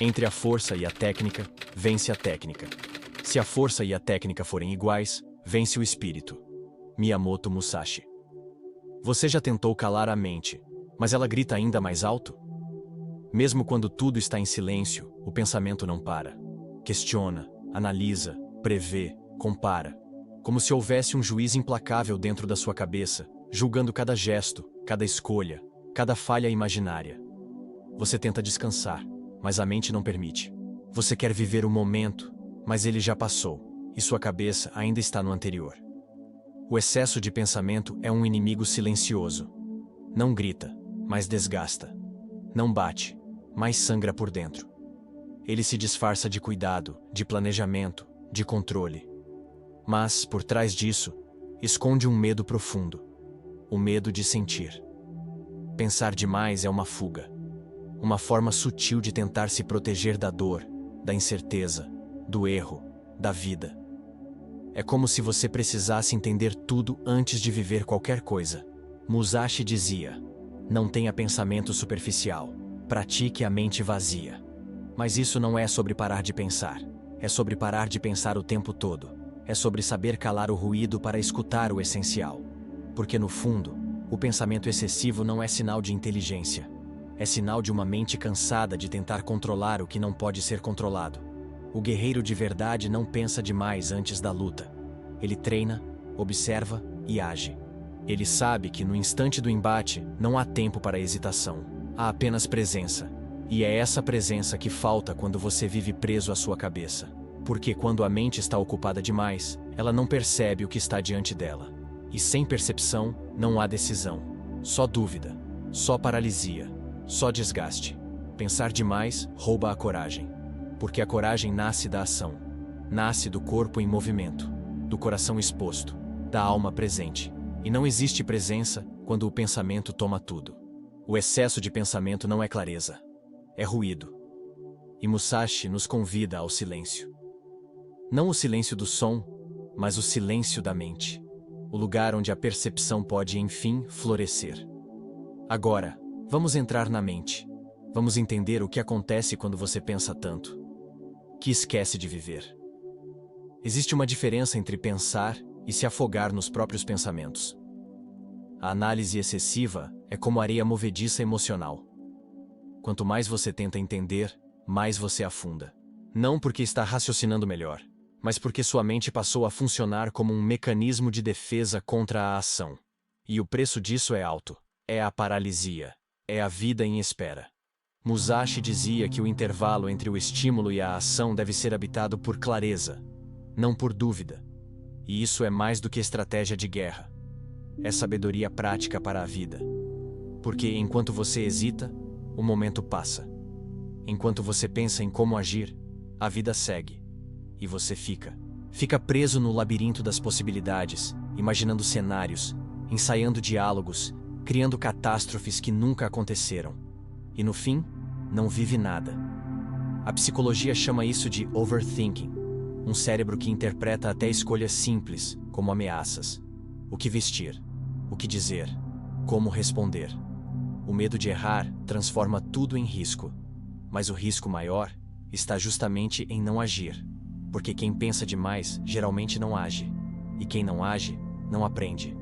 Entre a força e a técnica, vence a técnica. Se a força e a técnica forem iguais, vence o espírito. Miyamoto Musashi. Você já tentou calar a mente, mas ela grita ainda mais alto? Mesmo quando tudo está em silêncio, o pensamento não para. Questiona, analisa, prevê, compara. Como se houvesse um juiz implacável dentro da sua cabeça, julgando cada gesto, cada escolha, cada falha imaginária. Você tenta descansar, mas a mente não permite. Você quer viver o momento, mas ele já passou, e sua cabeça ainda está no anterior. O excesso de pensamento é um inimigo silencioso. Não grita, mas desgasta. Não bate, mas sangra por dentro. Ele se disfarça de cuidado, de planejamento, de controle. Mas, por trás disso, esconde um medo profundo. O medo de sentir. Pensar demais é uma fuga. Uma forma sutil de tentar se proteger da dor, da incerteza, do erro, da vida. É como se você precisasse entender tudo antes de viver qualquer coisa. Musashi dizia: não tenha pensamento superficial, pratique a mente vazia. Mas isso não é sobre parar de pensar. É sobre parar de pensar o tempo todo. É sobre saber calar o ruído para escutar o essencial. Porque no fundo, o pensamento excessivo não é sinal de inteligência. É sinal de uma mente cansada de tentar controlar o que não pode ser controlado. O guerreiro de verdade não pensa demais antes da luta. Ele treina, observa e age. Ele sabe que no instante do embate não há tempo para hesitação. Há apenas presença. E é essa presença que falta quando você vive preso à sua cabeça. Porque quando a mente está ocupada demais, ela não percebe o que está diante dela. E sem percepção, não há decisão. Só dúvida. Só paralisia. Só desgaste. Pensar demais rouba a coragem. Porque a coragem nasce da ação. Nasce do corpo em movimento. Do coração exposto. Da alma presente. E não existe presença quando o pensamento toma tudo. O excesso de pensamento não é clareza. É ruído. E Musashi nos convida ao silêncio. Não o silêncio do som, mas o silêncio da mente. O lugar onde a percepção pode, enfim, florescer. Agora, vamos entrar na mente. Vamos entender o que acontece quando você pensa tanto, que esquece de viver. Existe uma diferença entre pensar e se afogar nos próprios pensamentos. A análise excessiva é como areia movediça emocional. Quanto mais você tenta entender, mais você afunda. Não porque está raciocinando melhor, mas porque sua mente passou a funcionar como um mecanismo de defesa contra a ação. E o preço disso é alto. É a paralisia. É a vida em espera. Musashi dizia que o intervalo entre o estímulo e a ação deve ser habitado por clareza, não por dúvida. E isso é mais do que estratégia de guerra. É sabedoria prática para a vida. Porque enquanto você hesita, o momento passa. Enquanto você pensa em como agir, a vida segue. E você fica preso no labirinto das possibilidades, imaginando cenários, ensaiando diálogos, criando catástrofes que nunca aconteceram. E no fim, não vive nada. A psicologia chama isso de overthinking, um cérebro que interpreta até escolhas simples, como ameaças. O que vestir, o que dizer, como responder. O medo de errar transforma tudo em risco, mas o risco maior está justamente em não agir. Porque quem pensa demais geralmente não age. E quem não age, não aprende.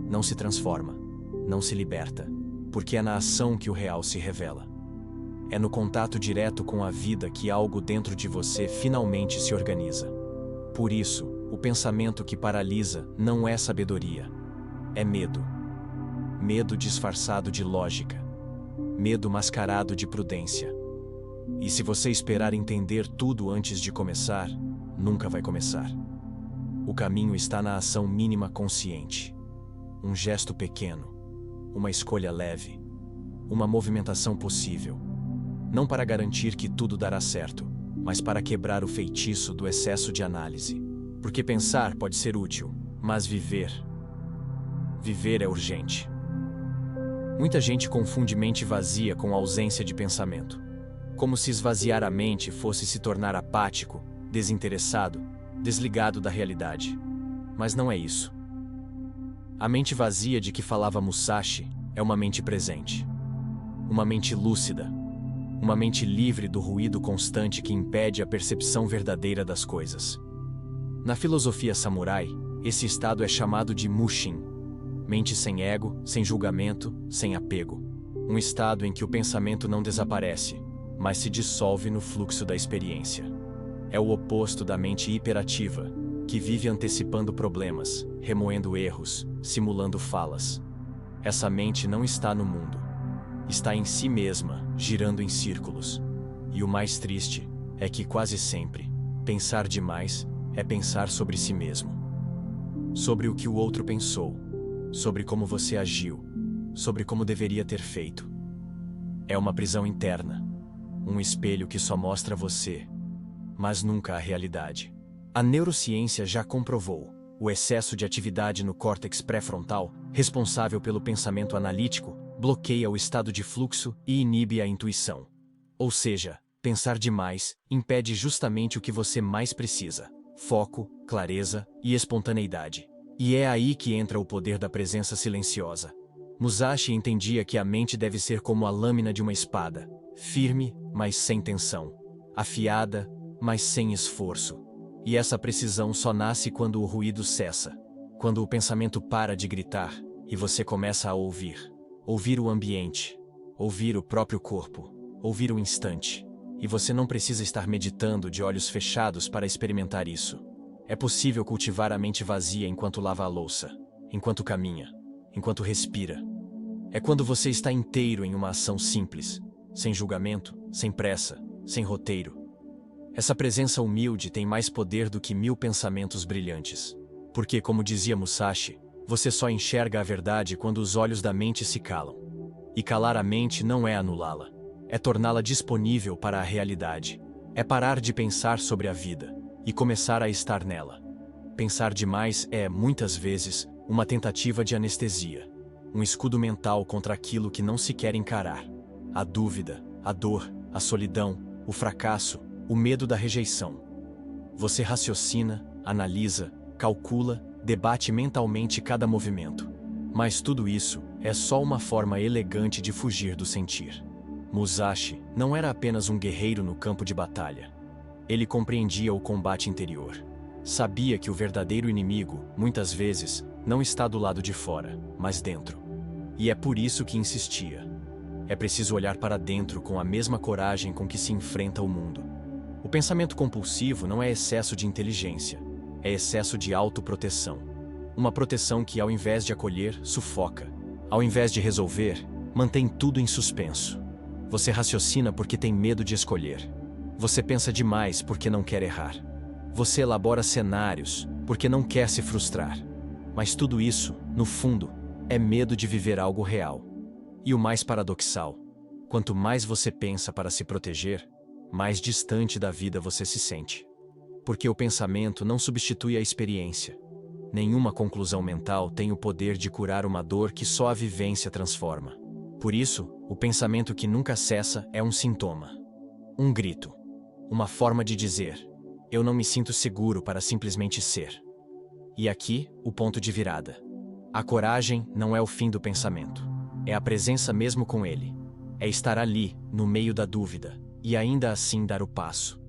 Não se transforma. Não se liberta. Porque é na ação que o real se revela. É no contato direto com a vida que algo dentro de você finalmente se organiza. Por isso, o pensamento que paralisa não é sabedoria. É medo. Medo disfarçado de lógica. Medo mascarado de prudência. E se você esperar entender tudo antes de começar, nunca vai começar. O caminho está na ação mínima consciente. Um gesto pequeno, uma escolha leve, uma movimentação possível. Não para garantir que tudo dará certo, mas para quebrar o feitiço do excesso de análise. Porque pensar pode ser útil, mas viver é urgente. Muita gente confunde mente vazia com ausência de pensamento. Como se esvaziar a mente fosse se tornar apático, desinteressado, desligado da realidade. Mas não é isso. A mente vazia de que falava Musashi é uma mente presente. Uma mente lúcida. uma mente livre do ruído constante que impede a percepção verdadeira das coisas. Na filosofia samurai, esse estado é chamado de Mushin, mente sem ego, sem julgamento, sem apego. Um estado em que o pensamento não desaparece, mas se dissolve no fluxo da experiência. É o oposto da mente hiperativa, que vive antecipando problemas, remoendo erros, simulando falas. Essa mente não está no mundo. Está em si mesma, girando em círculos. E o mais triste é que quase sempre, pensar demais é pensar sobre si mesmo. Sobre o que o outro pensou, sobre como você agiu, sobre como deveria ter feito. É uma prisão interna, um espelho que só mostra você, mas nunca a realidade. A neurociência já comprovou o excesso de atividade no córtex pré-frontal, responsável pelo pensamento analítico, bloqueia o estado de fluxo e inibe a intuição. Ou seja, pensar demais impede justamente o que você mais precisa: foco, clareza e espontaneidade. E é aí que entra o poder da presença silenciosa. Musashi entendia que a mente deve ser como a lâmina de uma espada, firme, mas sem tensão, afiada, mas sem esforço. E essa precisão só nasce quando o ruído cessa, quando o pensamento para de gritar e você começa a ouvir. Ouvir o ambiente, ouvir o próprio corpo, ouvir o instante. E você não precisa estar meditando de olhos fechados para experimentar isso. É possível cultivar a mente vazia enquanto lava a louça, enquanto caminha, enquanto respira. É quando você está inteiro em uma ação simples, sem julgamento, sem pressa, sem roteiro. Essa presença humilde tem mais poder do que 1000 pensamentos brilhantes. Porque, como dizia Musashi, você só enxerga a verdade quando os olhos da mente se calam. E calar a mente não é anulá-la. É torná-la disponível para a realidade. É parar de pensar sobre a vida e começar a estar nela. Pensar demais é, muitas vezes, uma tentativa de anestesia. Um escudo mental contra aquilo que não se quer encarar. A dúvida, a dor, a solidão, o fracasso, o medo da rejeição. Você raciocina, analisa, calcula, debate mentalmente cada movimento. Mas tudo isso é só uma forma elegante de fugir do sentir. Musashi não era apenas um guerreiro no campo de batalha. Ele compreendia o combate interior. Sabia que o verdadeiro inimigo, muitas vezes, não está do lado de fora, mas dentro. E é por isso que insistia. É preciso olhar para dentro com a mesma coragem com que se enfrenta o mundo. O pensamento compulsivo não é excesso de inteligência, é excesso de autoproteção. Uma proteção que, ao invés de acolher, sufoca. Ao invés de resolver, mantém tudo em suspenso. Você raciocina porque tem medo de escolher. Você pensa demais porque não quer errar. Você elabora cenários porque não quer se frustrar. Mas tudo isso, no fundo, é medo de viver algo real. E o mais paradoxal, quanto mais você pensa para se proteger, mais distante da vida você se sente. Porque o pensamento não substitui a experiência. Nenhuma conclusão mental tem o poder de curar uma dor que só a vivência transforma. Por isso, o pensamento que nunca cessa é um sintoma. Um grito. Uma forma de dizer: eu não me sinto seguro para simplesmente ser. E aqui, o ponto de virada. A coragem não é o fim do pensamento. É a presença mesmo com ele. É estar ali, no meio da dúvida, e ainda assim dar o passo.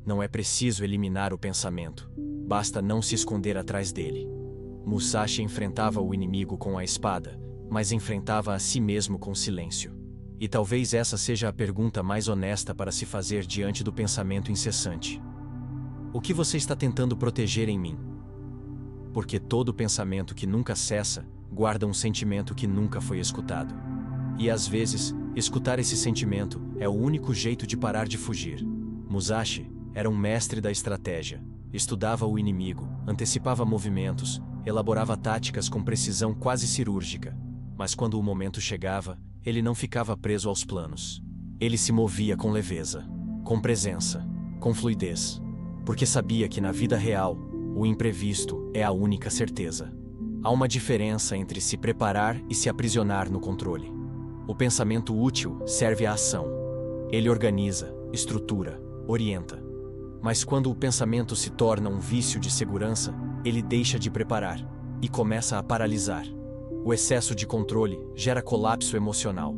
Não é preciso eliminar o pensamento. Basta não se esconder atrás dele. Musashi enfrentava o inimigo com a espada, mas enfrentava a si mesmo com silêncio. E talvez essa seja a pergunta mais honesta para se fazer diante do pensamento incessante. O que você está tentando proteger em mim? Porque todo pensamento que nunca cessa guarda um sentimento que nunca foi escutado. E às vezes, escutar esse sentimento é o único jeito de parar de fugir. Musashi era um mestre da estratégia. Estudava o inimigo, antecipava movimentos, elaborava táticas com precisão quase cirúrgica. Mas quando o momento chegava, ele não ficava preso aos planos. Ele se movia com leveza, com presença, com fluidez. Porque sabia que na vida real, o imprevisto é a única certeza. Há uma diferença entre se preparar e se aprisionar no controle. O pensamento útil serve à ação. Ele organiza, estrutura, orienta. Mas quando o pensamento se torna um vício de segurança, ele deixa de preparar e começa a paralisar. O excesso de controle gera colapso emocional,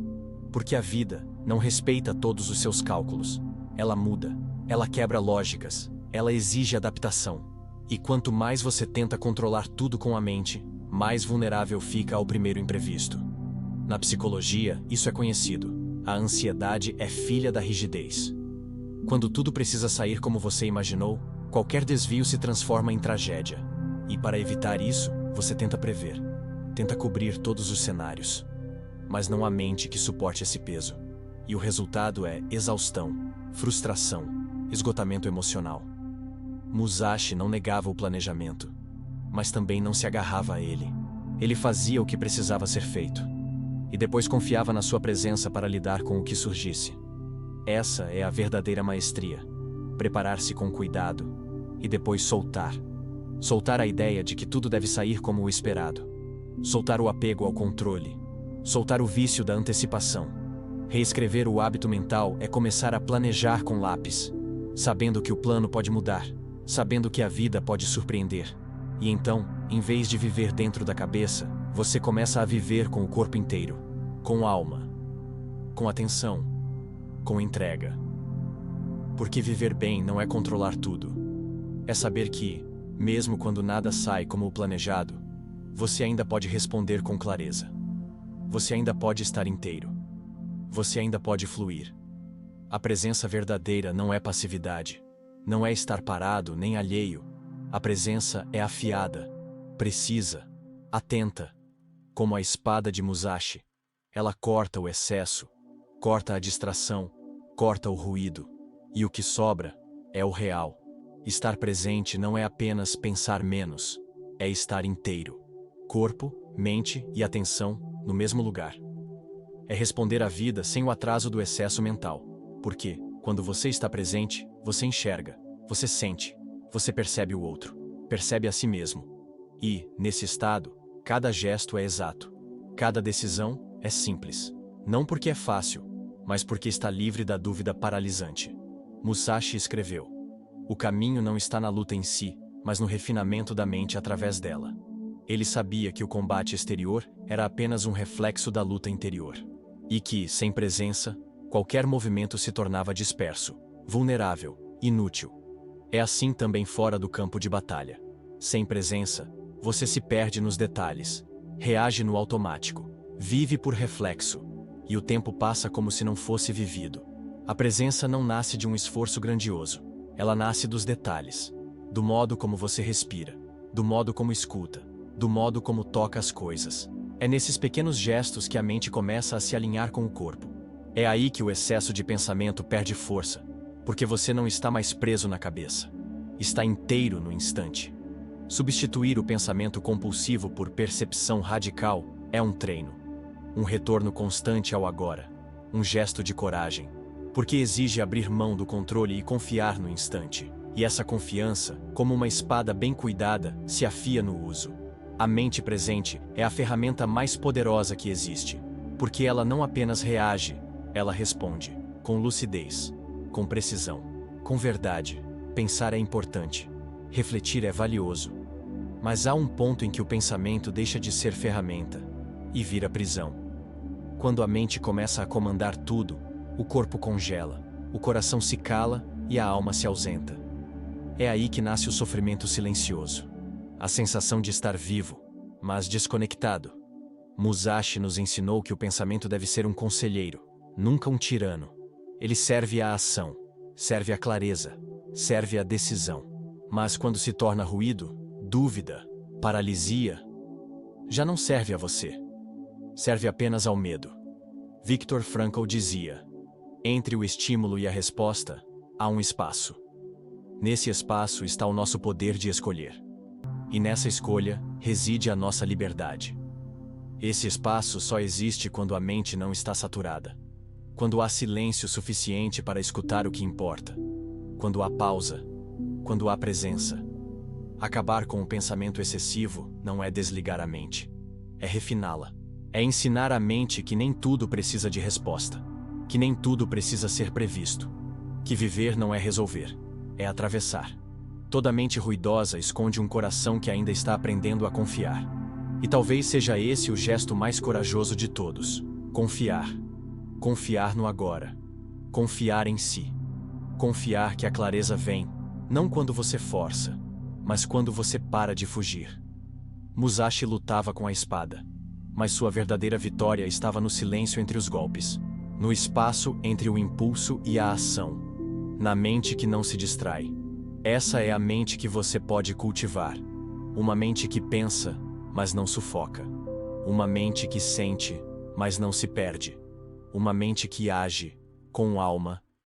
porque a vida não respeita todos os seus cálculos. Ela muda, ela quebra lógicas, ela exige adaptação. E quanto mais você tenta controlar tudo com a mente, mais vulnerável fica ao primeiro imprevisto. Na psicologia, isso é conhecido. A ansiedade é filha da rigidez. Quando tudo precisa sair como você imaginou, qualquer desvio se transforma em tragédia. E para evitar isso, você tenta prever. Tenta cobrir todos os cenários. Mas não há mente que suporte esse peso. E o resultado é exaustão, frustração, esgotamento emocional. Musashi não negava o planejamento, mas também não se agarrava a ele. Ele fazia o que precisava ser feito. E depois confiava na sua presença para lidar com o que surgisse. Essa é a verdadeira maestria. Preparar-se com cuidado e depois soltar. Soltar a ideia de que tudo deve sair como o esperado. Soltar o apego ao controle. Soltar o vício da antecipação. Reescrever o hábito mental é começar a planejar com lápis, sabendo que o plano pode mudar, sabendo que a vida pode surpreender. E então, em vez de viver dentro da cabeça, você começa a viver com o corpo inteiro, com alma, com atenção, com entrega. Porque viver bem não é controlar tudo. É saber que, mesmo quando nada sai como o planejado, você ainda pode responder com clareza. Você ainda pode estar inteiro. Você ainda pode fluir. A presença verdadeira não é passividade. Não é estar parado nem alheio. A presença é afiada, precisa, atenta. Como a espada de Musashi. Ela corta o excesso, corta a distração, corta o ruído. E o que sobra é o real. Estar presente não é apenas pensar menos, é estar inteiro. Corpo, mente e atenção no mesmo lugar. É responder à vida sem o atraso do excesso mental. Porque, quando você está presente, você enxerga, você sente, você percebe o outro, percebe a si mesmo. E, nesse estado, cada gesto é exato. Cada decisão é simples. Não porque é fácil, mas porque está livre da dúvida paralisante. Musashi escreveu: o caminho não está na luta em si, mas no refinamento da mente através dela. Ele sabia que o combate exterior era apenas um reflexo da luta interior. E que, sem presença, qualquer movimento se tornava disperso, vulnerável, inútil. É assim também fora do campo de batalha. Sem presença, você se perde nos detalhes, reage no automático, vive por reflexo, e o tempo passa como se não fosse vivido. A presença não nasce de um esforço grandioso, ela nasce dos detalhes, do modo como você respira, do modo como escuta, do modo como toca as coisas. É nesses pequenos gestos que a mente começa a se alinhar com o corpo. É aí que o excesso de pensamento perde força, porque você não está mais preso na cabeça. Está inteiro no instante. Substituir o pensamento compulsivo por percepção radical é um treino. Um retorno constante ao agora. Um gesto de coragem. Porque exige abrir mão do controle e confiar no instante. E essa confiança, como uma espada bem cuidada, se afia no uso. A mente presente é a ferramenta mais poderosa que existe. Porque ela não apenas reage, ela responde. Com lucidez. Com precisão. Com verdade. Pensar é importante. Refletir é valioso. Mas há um ponto em que o pensamento deixa de ser ferramenta e vira prisão. Quando a mente começa a comandar tudo, o corpo congela, o coração se cala e a alma se ausenta. É aí que nasce o sofrimento silencioso. A sensação de estar vivo, mas desconectado. Musashi nos ensinou que o pensamento deve ser um conselheiro, nunca um tirano. Ele serve à ação, serve à clareza, serve à decisão. Mas quando se torna ruído, dúvida, paralisia, já não serve a você. Serve apenas ao medo. Viktor Frankl dizia: entre o estímulo e a resposta, há um espaço. Nesse espaço está o nosso poder de escolher. E nessa escolha, reside a nossa liberdade. Esse espaço só existe quando a mente não está saturada. Quando há silêncio suficiente para escutar o que importa. Quando há pausa. Quando há presença. Acabar com o pensamento excessivo não é desligar a mente. É refiná-la. É ensinar a mente que nem tudo precisa de resposta. Que nem tudo precisa ser previsto. Que viver não é resolver. É atravessar. Toda mente ruidosa esconde um coração que ainda está aprendendo a confiar. E talvez seja esse o gesto mais corajoso de todos. Confiar. Confiar no agora. Confiar em si. Confiar que a clareza vem, não quando você força, mas quando você para de fugir. Musashi lutava com a espada, mas sua verdadeira vitória estava no silêncio entre os golpes, no espaço entre o impulso e a ação, na mente que não se distrai. Essa é a mente que você pode cultivar. Uma mente que pensa, mas não sufoca. Uma mente que sente, mas não se perde. Uma mente que age, com alma